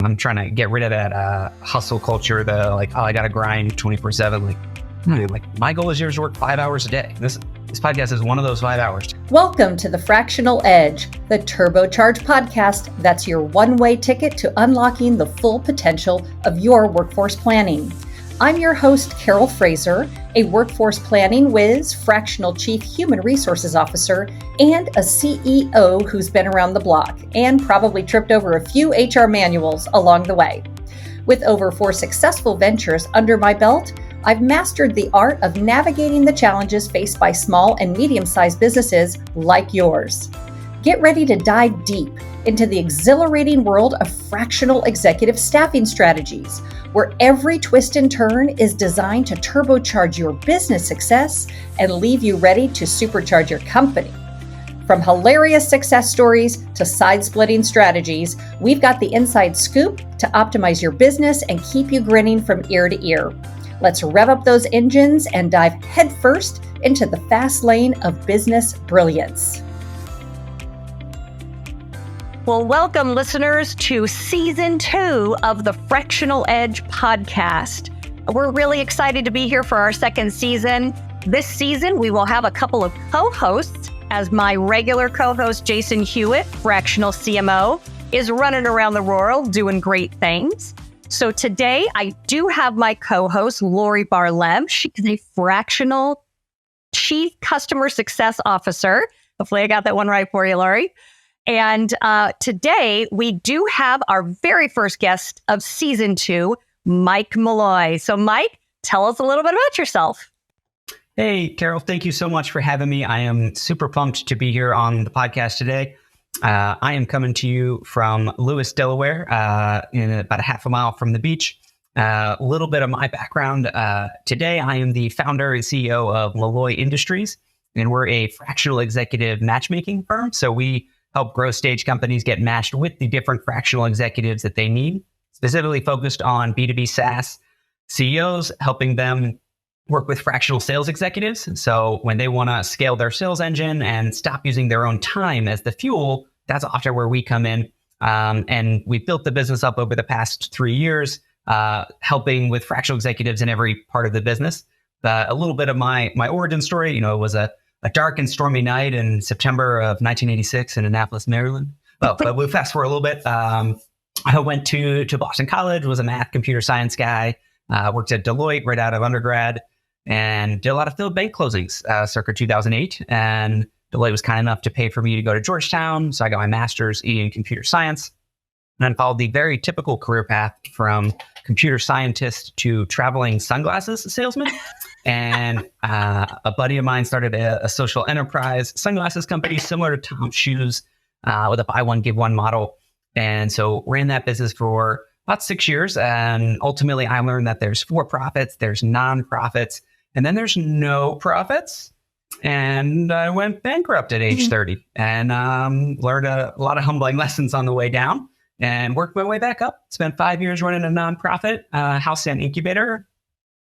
I'm trying to get rid of that hustle culture, the like, oh, I got to grind 24/7. Like my goal is yours to work 5 hours a day. This podcast is one of those 5 hours. Welcome to the Fractional Edge, the turbocharged podcast that's your one-way ticket to unlocking the full potential of your workforce planning. I'm your host, Carol Frazier, a workforce planning whiz, fractional chief human resources officer, and a CEO who's been around the block and probably tripped over a few HR manuals along the way. With over 4 successful ventures under my belt, I've mastered the art of navigating the challenges faced by small and medium-sized businesses like yours. Get ready to dive deep into the exhilarating world of fractional executive staffing strategies, where every twist and turn is designed to turbocharge your business success and leave you ready to supercharge your company. From hilarious success stories to side-splitting strategies, we've got the inside scoop to optimize your business and keep you grinning from ear to ear. Let's rev up those engines and dive headfirst into the fast lane of business brilliance. Well, welcome listeners to season 2 of the Fractional Edge podcast. We're really excited to be here for our second season. This season, we will have a couple of co-hosts as my regular co-host, Jason Hewitt, fractional CMO, is running around the world doing great things. So today I do have my co-host, Laurie Barlev. She is a fractional chief customer success officer. Hopefully I got that one right for you, Laurie. And today we do have our very first guest of season 2, Mike Malloy. So Mike, tell us a little bit about yourself. Hey, Carol, thank you so much for having me. I am super pumped to be here on the podcast today. I am coming to you from Lewis, Delaware, in about a half a mile from the beach. A little bit of my background. Today, I am the founder and CEO of Malloy Industries, and we're a fractional executive matchmaking firm. So we help growth stage companies get matched with the different fractional executives that they need, specifically focused on B2B SaaS CEOs, helping them work with fractional sales executives. So when they want to scale their sales engine and stop using their own time as the fuel, that's often where we come in. And we built the business up over the past 3 years, helping with fractional executives in every part of the business. A little bit of my origin story, it was a dark and stormy night in September of 1986 in Annapolis, Maryland. But we'll fast forward a little bit. I went to Boston College, was a math computer science guy, worked at Deloitte right out of undergrad, and did a lot of field bank closings circa 2008. And Deloitte was kind enough to pay for me to go to Georgetown. So I got my master's in computer science and then followed the very typical career path from computer scientist to traveling sunglasses salesman. And a buddy of mine started a social enterprise sunglasses company similar to Tom's Shoes with a buy one, give one model. And so ran that business for about 6 years. And ultimately, I learned that there's for-profits, there's non-profits, and then there's no profits. And I went bankrupt at age 30 and learned a lot of humbling lessons on the way down and worked my way back up. Spent 5 years running a nonprofit house and incubator,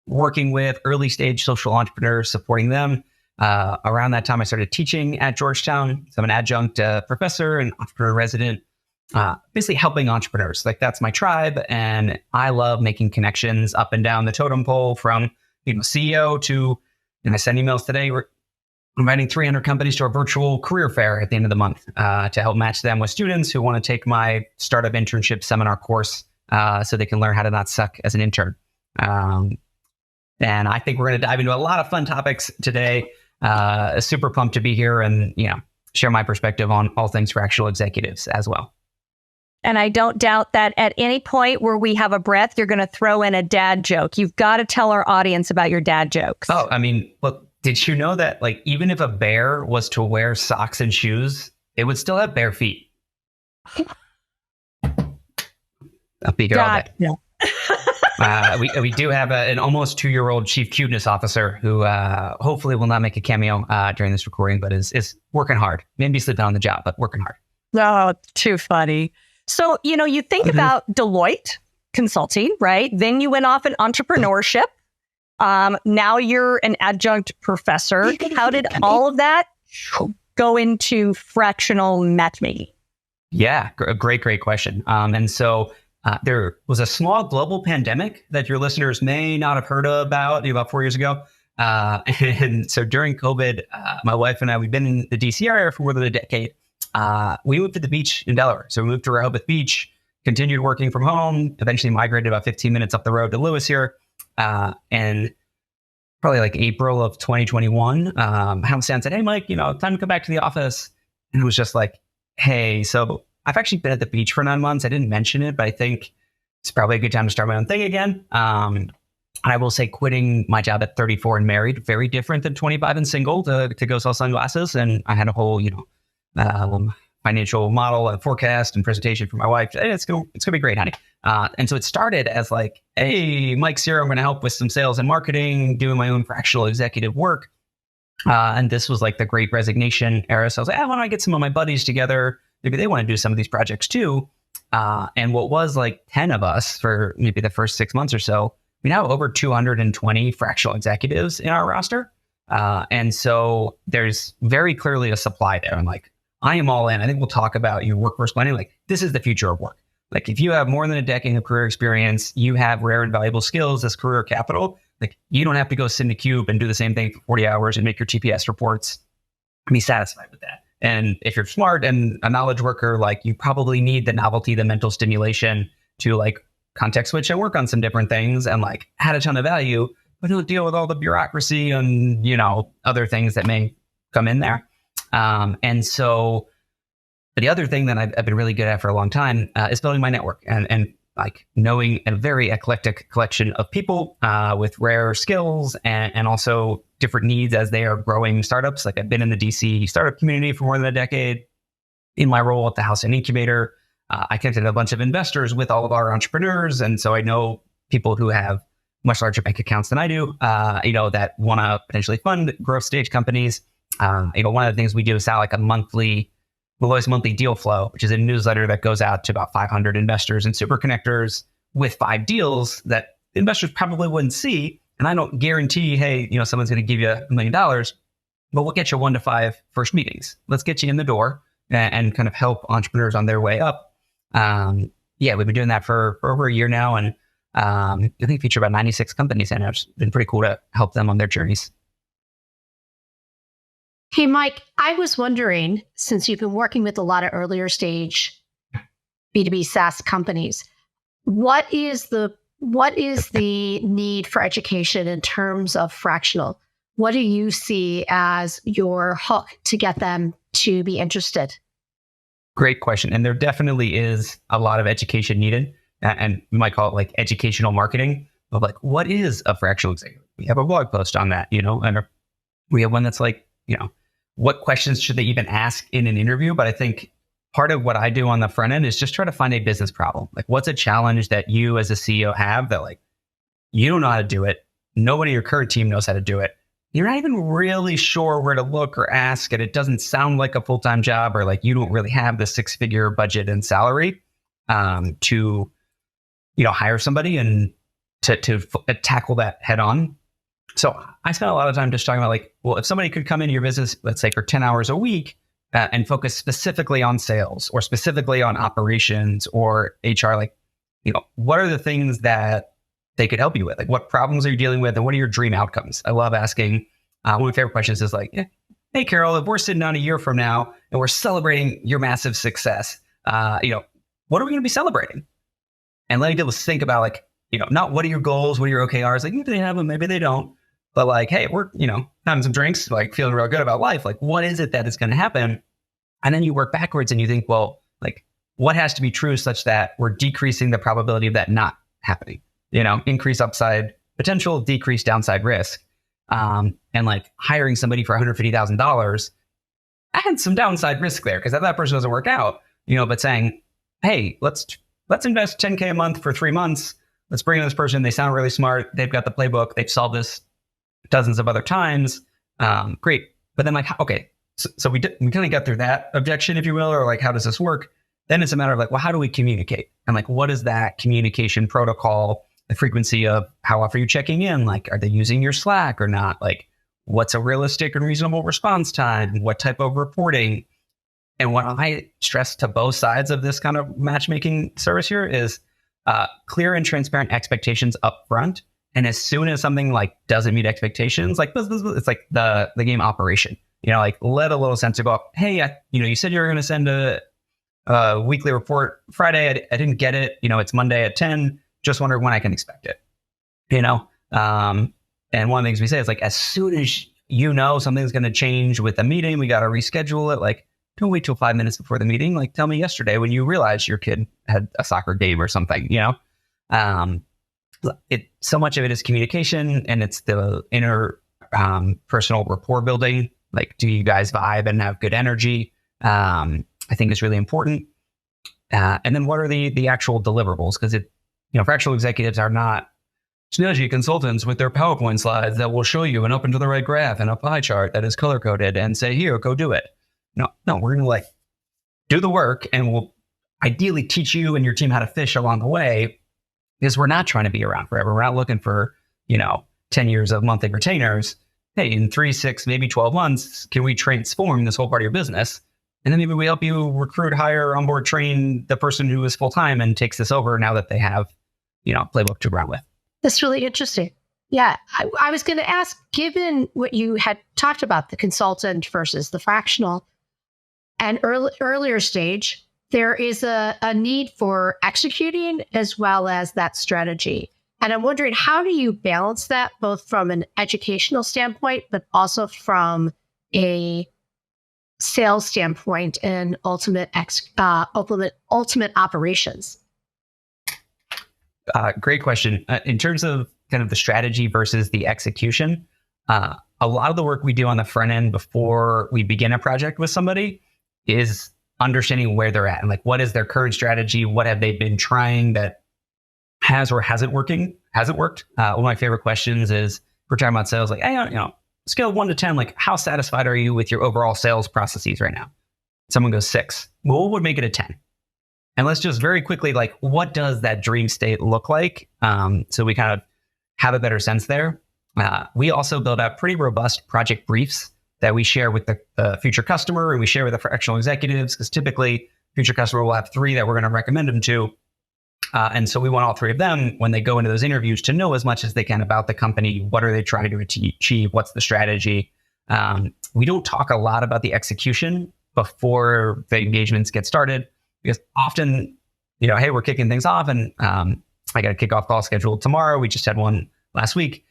working with early stage social entrepreneurs, supporting them. Around that time, I started teaching at Georgetown. So I'm an adjunct professor and entrepreneur resident, basically helping entrepreneurs. Like that's my tribe. And I love making connections up and down the totem pole from CEO to, I send emails today. We're inviting 300 companies to our virtual career fair at the end of the month to help match them with students who want to take my startup internship seminar course so they can learn how to not suck as an intern. And I think we're going to dive into a lot of fun topics today. Super pumped to be here and, share my perspective on all things fractional executives as well. And I don't doubt that at any point where we have a breath, you're going to throw in a dad joke. You've got to tell our audience about your dad jokes. Oh, look, did you know that even if a bear was to wear socks and shoes, it would still have bare feet? I'll be here all day. Yeah. We do have an almost 2-year-old chief cuteness officer who hopefully will not make a cameo during this recording, but is working hard. Maybe sleeping on the job, but working hard. Oh, too funny. So, you think about Deloitte Consulting, right? Then you went off in entrepreneurship. Now you're an adjunct professor. How did all of that go into fractional matchmaking? Yeah, great question. And so there was a small global pandemic that your listeners may not have heard about 4 years ago. And so during COVID, my wife and I, we've been in the DC area for more than a decade. We moved to the beach in Delaware. So we moved to Rehoboth Beach, continued working from home, eventually migrated about 15 minutes up the road to Lewis here. And probably like April of 2021, Sam said, "Hey, Mike, time to come back to the office." And it was just like, "Hey, so I've actually been at the beach for 9 months. I didn't mention it, but I think it's probably a good time to start my own thing again." I will say quitting my job at 34 and married, very different than 25 and single to go sell sunglasses. And I had a whole, financial model and forecast and presentation for my wife. Hey, it's gonna be great, honey. And so it started as like, "Hey, Mike's here. I'm going to help with some sales and marketing, doing my own fractional executive work." And this was like the Great Resignation era. So I was like, "Why don't I get some of my buddies together? Maybe they want to do some of these projects too." And what was like 10 of us for maybe the first 6 months or so, we now have over 220 fractional executives in our roster. And so there's very clearly a supply there. And like, I am all in. I think we'll talk about your workforce planning. Like, this is the future of work. Like, if you have more than a decade of career experience, you have rare and valuable skills as career capital. Like, you don't have to go sit in a cube and do the same thing for 40 hours and make your TPS reports and be satisfied with that. And if you're smart and a knowledge worker, like, you probably need the novelty, the mental stimulation to like context switch and work on some different things and like add a ton of value, but don't deal with all the bureaucracy and, other things that may come in there. And so the other thing that I've been really good at for a long time is building my network and like knowing a very eclectic collection of people with rare skills and also different needs as they are growing startups. Like, I've been in the DC startup community for more than a decade. In my role at the House and Incubator, I connected a bunch of investors with all of our entrepreneurs. And so I know people who have much larger bank accounts than I do, that want to potentially fund growth stage companies. One of the things we do is have like Malloy's monthly deal flow, which is a newsletter that goes out to about 500 investors and super connectors with 5 deals that investors probably wouldn't see. And I don't guarantee, hey, someone's going to give you $1 million, but we'll get you 1 to 5 first meetings. Let's get you in the door and kind of help entrepreneurs on their way up. We've been doing that for over a year now. And I think feature about 96 companies, and it's been pretty cool to help them on their journeys. Hey, Mike, I was wondering, since you've been working with a lot of earlier stage B2B SaaS companies, what is the need for education in terms of fractional? What do you see as your hook to get them to be interested? Great question. And there definitely is a lot of education needed. And we might call it like educational marketing of like, what is a fractional executive? We have a blog post on that, and we have one that's like, what questions should they even ask in an interview? But I think part of what I do on the front end is just try to find a business problem. Like, what's a challenge that you as a CEO have that like, you don't know how to do it. Nobody in your current team knows how to do it. You're not even really sure where to look or ask, and it doesn't sound like a full-time job, or like you don't really have the 6-figure budget and salary to hire somebody and to tackle that head on. So I spent a lot of time just talking about like, well, if somebody could come into your business, let's say for 10 hours a week and focus specifically on sales or specifically on operations or HR, like, what are the things that they could help you with? Like, what problems are you dealing with and what are your dream outcomes? I love asking. One of my favorite questions is like, "Hey, Carol, if we're sitting down a year from now and we're celebrating your massive success, what are we going to be celebrating?" And letting people think about like, not what are your goals, what are your OKRs? Like, maybe they have them, maybe they don't. But like, hey, we're, having some drinks, like feeling real good about life. Like, what is it that is going to happen? And then you work backwards and you think, well, like, what has to be true such that we're decreasing the probability of that not happening? Increase upside potential, decrease downside risk. And like hiring somebody for $150,000, I had some downside risk there because if that person doesn't work out, but saying, hey, let's invest $10K a month for 3 months. Let's bring in this person. They sound really smart. They've got the playbook. They've solved this dozens of other times. Great. But then like, okay, so we kind of got through that objection, if you will, or like, how does this work? Then it's a matter of like, well, how do we communicate? And like, what is that communication protocol? The frequency of how often are you checking in? Like, are they using your Slack or not? Like, what's a realistic and reasonable response time? What type of reporting? And what I stress to both sides of this kind of matchmaking service here is clear and transparent expectations up front. And as soon as something like doesn't meet expectations, like it's like the game Operation, like let a little sensor go up. Hey, you said you were going to send a weekly report Friday. I didn't get it. It's Monday at 10. Just wondering when I can expect it. And one of the things we say is like, as soon as something's going to change with the meeting, we got to reschedule it. Like, don't wait till 5 minutes before the meeting. Like, tell me yesterday when you realized your kid had a soccer game or something. So much of it is communication, and it's the inner personal rapport building. Like, do you guys vibe and have good energy? I think is really important. And then what are the actual deliverables? Because fractional executives are not Synergy consultants with their PowerPoint slides that will show you an up and to the right graph and a pie chart that is color coded and say, here, go do it. No, we're going to do the work, and we'll ideally teach you and your team how to fish along the way, because we're not trying to be around forever. We're not looking for, 10 years of monthly retainers. Hey, in 3, 6, maybe 12 months, can we transform this whole part of your business? And then maybe we help you recruit, hire, onboard, train the person who is full-time and takes this over now that they have, playbook to run with. That's really interesting. Yeah. I was going to ask, given what you had talked about, the consultant versus the fractional, and earlier stage, there is a need for executing as well as that strategy. And I'm wondering, how do you balance that both from an educational standpoint, but also from a sales standpoint and ultimate operations? Great question. In terms of kind of the strategy versus the execution, a lot of the work we do on the front end before we begin a project with somebody is understanding where they're at and what is their current strategy, what have they been trying that has or hasn't worked. One of my favorite questions is, we're talking about sales, hey, scale of 1 to 10, how satisfied are you with your overall sales processes right now? Someone goes 6. Well, what would make it a 10? And let's just very quickly, what does that dream state look like? So we kind of have a better sense there. We also build out pretty robust project briefs that we share with the future customer, and we share with the fractional executives, because typically future customer will have 3 that we're going to recommend them to. And so we want all 3 of them, when they go into those interviews, to know as much as they can about the company. What are they trying to achieve? What's the strategy? We don't talk a lot about the execution before the engagements get started, because often, hey, we're kicking things off, and I got a kickoff call scheduled tomorrow. We just had one last week.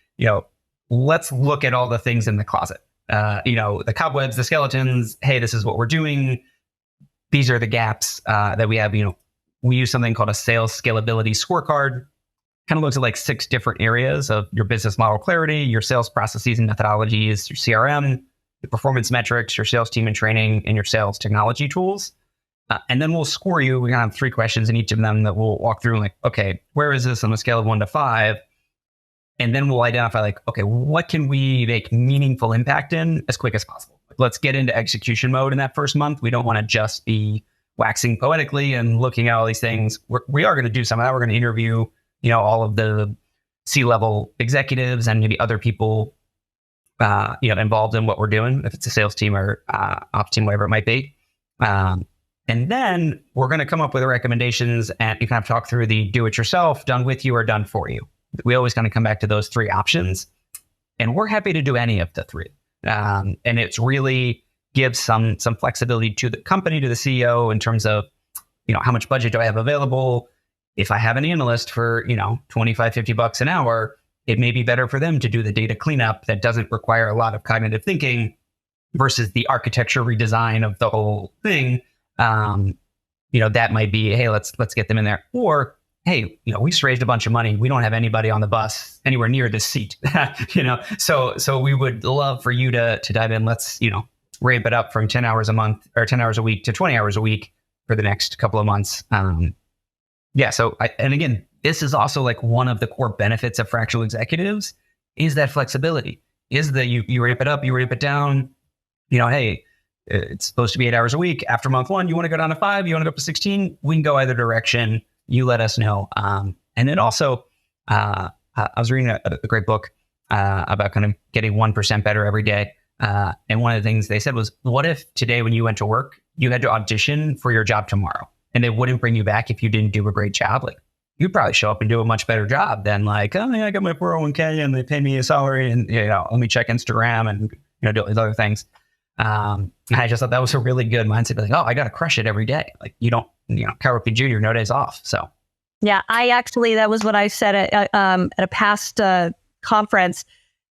Let's look at all the things in the closet. The cobwebs, the skeletons. Hey, this is what we're doing. These are the gaps that we have. We use something called a sales scalability scorecard. Kind of looks at 6 different areas of your business model clarity, your sales processes and methodologies, your CRM, your performance metrics, your sales team and training, and your sales technology tools. And then we'll score you. We're going to have 3 questions in each of them that we'll walk through, okay, where is this on a scale of 1 to 5? And then we'll identify okay, what can we make meaningful impact in as quick as possible? Let's get into execution mode in that first month. We don't want to just be waxing poetically and looking at all these things. We are going to do some of that. We're going to interview, all of the C-level executives and maybe other people, involved in what we're doing, if it's a sales team or ops team, whatever it might be. And then we're going to come up with the recommendations, and you kind of talk through the do-it-yourself, done with you, or done for you. We always kind of come back to those 3 options, and we're happy to do any of the 3. And it's really gives some flexibility to the company, to the CEO, in terms of, how much budget do I have available? If I have an analyst for, $25, $50 an hour, it may be better for them to do the data cleanup that doesn't require a lot of cognitive thinking versus the architecture redesign of the whole thing. That might be, hey, let's get them in there. Or, hey, we just raised a bunch of money. We don't have anybody on the bus anywhere near this seat. So we would love for you to dive in. Let's, ramp it up from 10 hours a month or 10 hours a week to 20 hours a week for the next couple of months. And again, this is also one of the core benefits of fractional executives is that flexibility, is that you ramp it up, you ramp it down. Hey, it's supposed to be 8 hours a week. After month 1, you want to go down to 5, you want to go up to 16, we can go either direction. You let us know. And then also, I was reading a great book about kind of getting 1% better every day. And one of the things they said was, what if today when you went to work, you had to audition for your job tomorrow, and they wouldn't bring you back if you didn't do a great job? you'd probably show up and do a much better job than like, oh yeah, I got my 401k and they pay me a salary and let me check Instagram and do these other things. I just thought that was a really good mindset. Like, oh, I got to crush it every day. Like you don't, Cal Ripken Jr., no days off. So yeah, that was what I said at a past conference.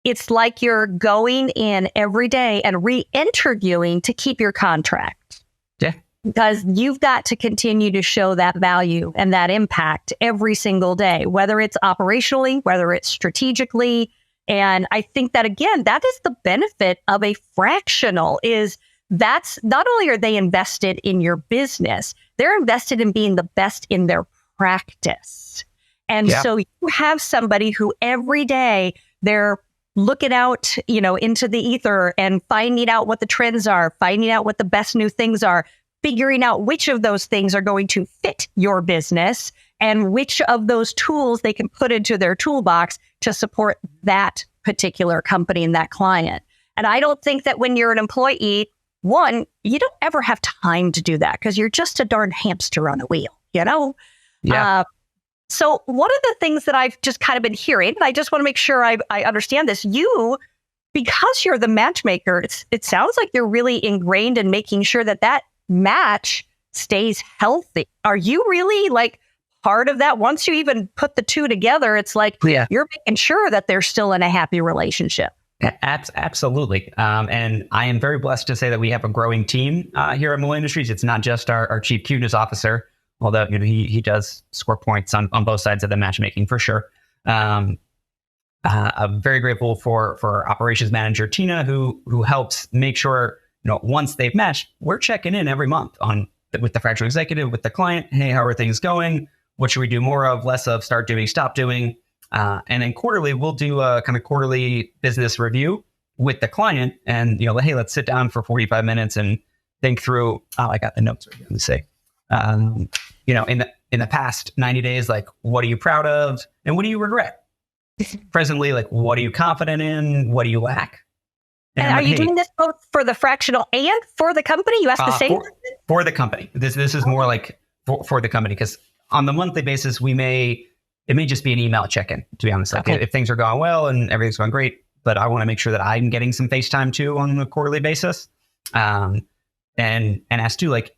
It's like you're going in every day and re-interviewing to keep your contract. Yeah. Because you've got to continue to show that value and that impact every single day, whether it's operationally, whether it's strategically. And I think that, again, that is the benefit of a fractional is that's not only are they invested in your business, they're invested in being the best in their practice. And so you have somebody who every day they're looking out, into the ether and finding out what the trends are, finding out what the best new things are, figuring out which of those things are going to fit your business and which of those tools they can put into their toolbox to support that particular company and that client. And I don't think that when you're an employee, one, you don't ever have time to do that because you're just a darn hamster on a wheel, Yeah. So one of the things that I've just kind of been hearing, and I just want to make sure I understand this, because you're the matchmaker, it sounds like you're really ingrained in making sure that match stays healthy. Are you really like part of that? Once you even put the two together, it's like you're making sure that they're still in a happy relationship. Absolutely. And I am very blessed to say that we have a growing team here at Malloy Industries. It's not just our chief cuteness officer, although he does score points on both sides of the matchmaking for sure. I'm very grateful for our operations manager, Tina, who helps make sure, once they've matched, we're checking in every month with the fractional executive, with the client. Hey, how are things going? What should we do more of, less of, start doing, stop doing? And then quarterly, we'll do a kind of quarterly business review with the client and, hey, let's sit down for 45 minutes and think through, I got the notes right here. Let me see. In the past 90 days, like, what are you proud of? And what do you regret? Presently, like, what are you confident in? What do you lack? And are you doing this both for the fractional and for the company? You asked the same? For the company. This is more like for the company, because on the monthly basis, it may just be an email check-in, to be honest. Like if things are going well and everything's going great, but I want to make sure that I'm getting some FaceTime too on a quarterly basis. And ask too, like,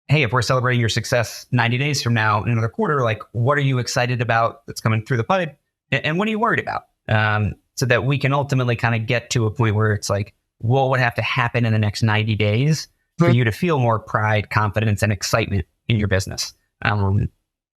hey, if we're celebrating your success 90 days from now in another quarter, like, what are you excited about that's coming through the pipe? And what are you worried about? So that we can ultimately kind of get to a point where it's like, what would have to happen in the next 90 days for you to feel more pride, confidence, and excitement in your business? And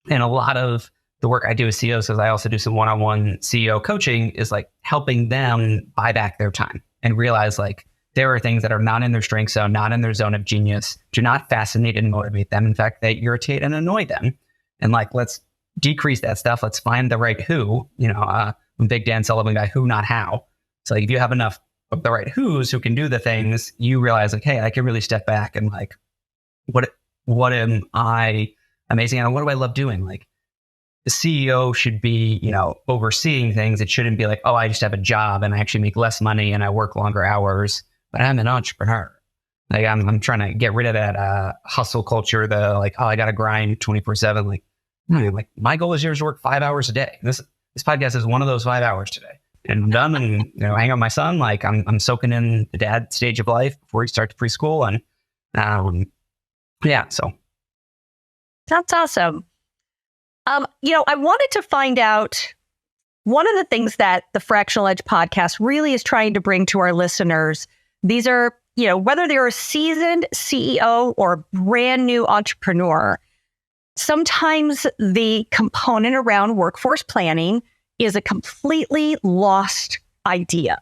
a lot of the work I do with CEOs, because I also do some one-on-one CEO coaching, is like helping them buy back their time and realize like there are things that are not in their strength zone, not in their zone of genius, do not fascinate and motivate them. In fact, they irritate and annoy them. And like, let's decrease that stuff. Let's find the right who, Big Dan Sullivan guy, who, not how. So like, if you have enough of the right who's who can do the things, you realize like, hey, I can really step back and like, what am I amazing at? What do I love doing? Like, the CEO should be, overseeing things. It shouldn't be like, oh, I just have a job and I actually make less money and I work longer hours, but I'm an entrepreneur. Like I'm trying to get rid of that hustle culture, the like, oh, I got to grind 24/7. Like, like my goal is yours to work 5 hours a day. This podcast is one of those 5 hours today. And I'm done and hang out with my son. Like I'm soaking in the dad stage of life before he starts preschool. And so. That's awesome. I wanted to find out one of the things that the Fractional Edge podcast really is trying to bring to our listeners. These are, whether they're a seasoned CEO or a brand new entrepreneur, sometimes the component around workforce planning is a completely lost idea.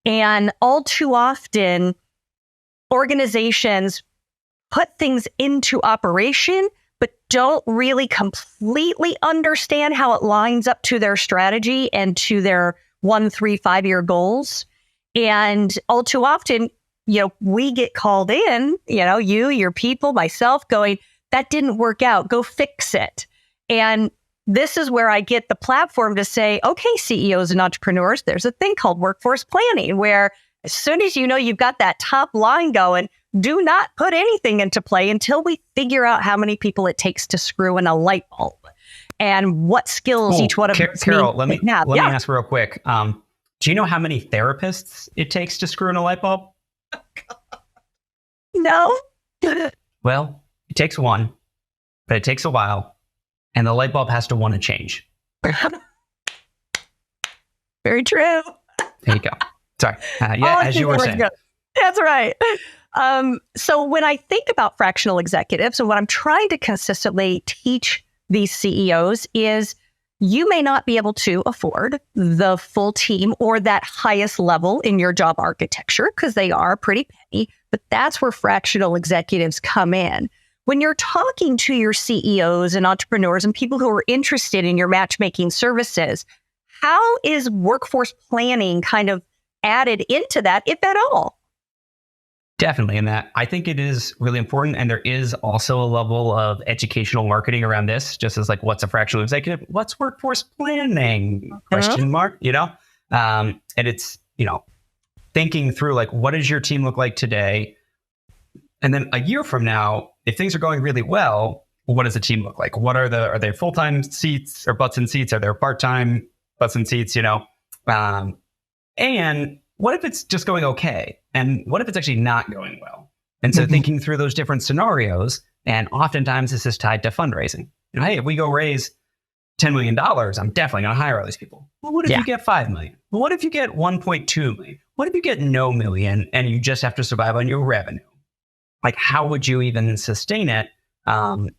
And all too often, organizations put things into operation but don't really completely understand how it lines up to their strategy and to their 1, 3, 5 year goals. And all too often, we get called in, you, your people, myself going, that didn't work out, go fix it. And this is where I get the platform to say, okay, CEOs and entrepreneurs, there's a thing called workforce planning, where as soon as you've got that top line going, do not put anything into play until we figure out how many people it takes to screw in a light bulb. and what skills each one of us Carol, let me have. let me ask real quick. Do you know how many therapists it takes to screw in a light bulb? No. Well, it takes one, but it takes a while, and the light bulb has to want to change. Very true. There you go. Sorry. As you were saying. That's right. So when I think about fractional executives, and what I'm trying to consistently teach these CEOs is you may not be able to afford the full team or that highest level in your job architecture because they are pretty penny, but that's where fractional executives come in. When you're talking to your CEOs and entrepreneurs and people who are interested in your matchmaking services, how is workforce planning kind of added into that, if at all? Definitely. And that I think it is really important. And there is also a level of educational marketing around this, just as like, what's a fractional executive? What's workforce planning? Question mark, and it's, thinking through like, what does your team look like today? And then a year from now, if things are going really well, what does the team look like? What are they full-time seats or butts in seats? Are they part-time butts in seats, and what if it's just going okay? And what if it's actually not going well? And so thinking through those different scenarios, and oftentimes this is tied to fundraising. Hey, if we go raise $10 million, I'm definitely going to hire all these people. Well, what if you get 5 million? Well, what if you get 1.2 million? What if you get no million and you just have to survive on your revenue? Like, how would you even sustain it? And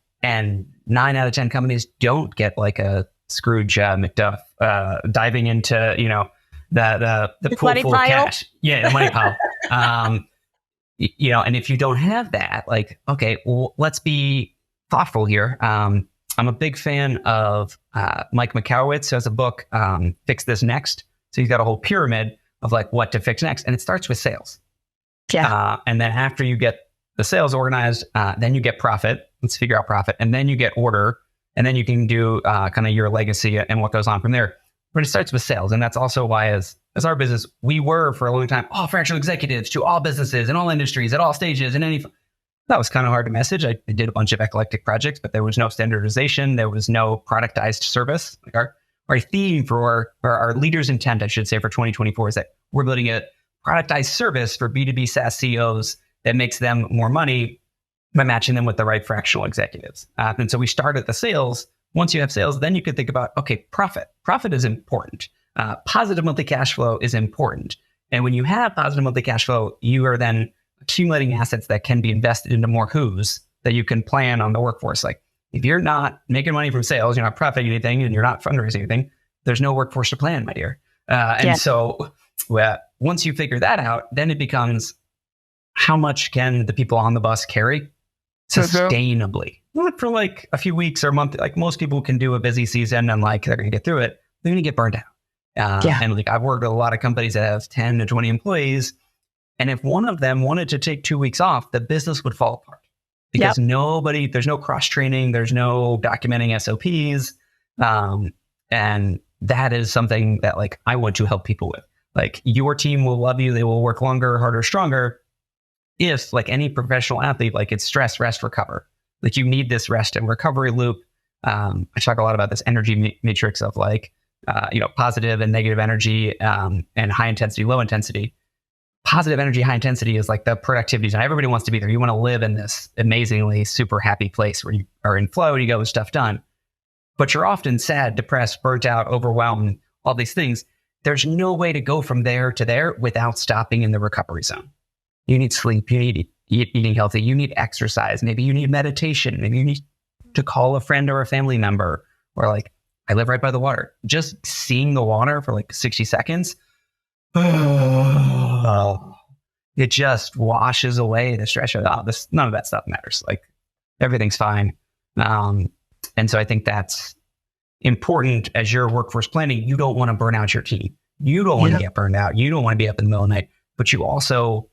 9 out of 10 companies don't get like a Scrooge McDuck diving into, the pool full of cash. Yeah, the money pile. And if you don't have that, like, okay, well, let's be thoughtful here. I'm a big fan of Mike Malloy has a book, Fix This Next. So he's got a whole pyramid of like what to fix next. And it starts with sales. Yeah. And then after you get the sales organized, then you get profit. Let's figure out profit. And then you get order. And then you can do kind of your legacy and what goes on from there. But it starts with sales. And that's also why as our business, we were for a long time, all fractional executives to all businesses and all industries at all stages and any. That was kind of hard to message. I did a bunch of eclectic projects, but there was no standardization. There was no productized service. Like our theme for our leader's intent, I should say, for 2024 is that we're building a productized service for B2B SaaS CEOs that makes them more money by matching them with the right fractional executives. And so we start at the sales. Once you have sales, then you could think about, okay, profit. Profit is important. Positive monthly cash flow is important. And when you have positive monthly cash flow, you are then accumulating assets that can be invested into more who's that you can plan on the workforce. Like if you're not making money from sales, you're not profiting anything, and you're not fundraising anything, there's no workforce to plan, my dear. So once you figure that out, then it becomes how much can the people on the bus carry sustainably? Not for like a few weeks or a month. Like most people can do a busy season and like they're going to get through it. They're going to get burned out. And like I've worked with a lot of companies that have 10 to 20 employees. And if one of them wanted to take 2 weeks off, the business would fall apart because there's no cross training, there's no documenting SOPs. And that is something that like I want to help people with. Like your team will love you. They will work longer, harder, stronger. If like any professional athlete, like it's stress, rest, recover. Like you need this rest and recovery loop. I talk a lot about this energy matrix of like, positive and negative energy and high intensity, low intensity. Positive energy, high intensity is like the productivity zone. Everybody wants to be there. You want to live in this amazingly super happy place where you are in flow and you get with stuff done. But you're often sad, depressed, burnt out, overwhelmed, all these things. There's no way to go from there to there without stopping in the recovery zone. You need sleep. You need eating healthy. You need exercise. Maybe you need meditation. Maybe you need to call a friend or a family member. Or like, I live right by the water. Just seeing the water for like 60 seconds. It just washes away the stress. None of that stuff matters. Like everything's fine. And so I think that's important as your workforce planning. You don't want to burn out your team. You don't want to get burned out. You don't want to be up in the middle of the night, but you also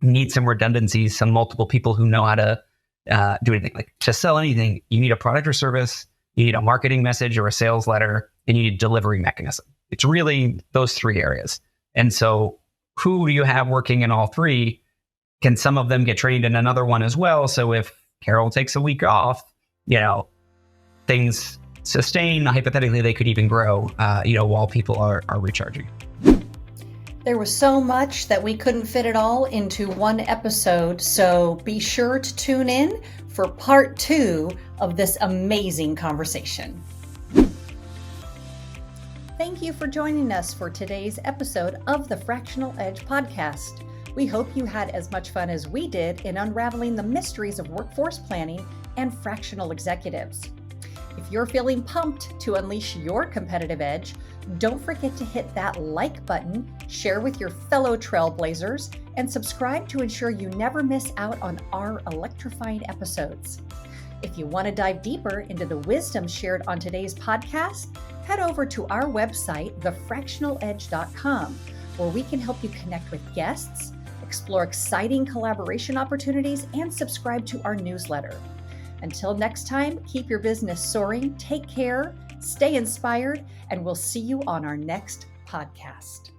need some redundancies, some multiple people who know how to do anything. Like to sell anything, you need a product or service, you need a marketing message or a sales letter, and you need a delivery mechanism. It's really those 3 areas. And so who do you have working in all 3? Can some of them get trained in another one as well? So if Carol takes a week off, things sustain. Hypothetically, they could even grow, while people are recharging. There was so much that we couldn't fit it all into one episode, so be sure to tune in for part 2 of this amazing conversation. Thank you for joining us for today's episode of the Fractional Edge podcast. We hope you had as much fun as we did in unraveling the mysteries of workforce planning and fractional executives. If you're feeling pumped to unleash your competitive edge, don't forget to hit that like button, share with your fellow trailblazers, and subscribe to ensure you never miss out on our electrifying episodes. If you want to dive deeper into the wisdom shared on today's podcast, head over to our website, thefractionaledge.com, where we can help you connect with guests, explore exciting collaboration opportunities, and subscribe to our newsletter. Until next time, keep your business soaring, take care, stay inspired, and we'll see you on our next podcast.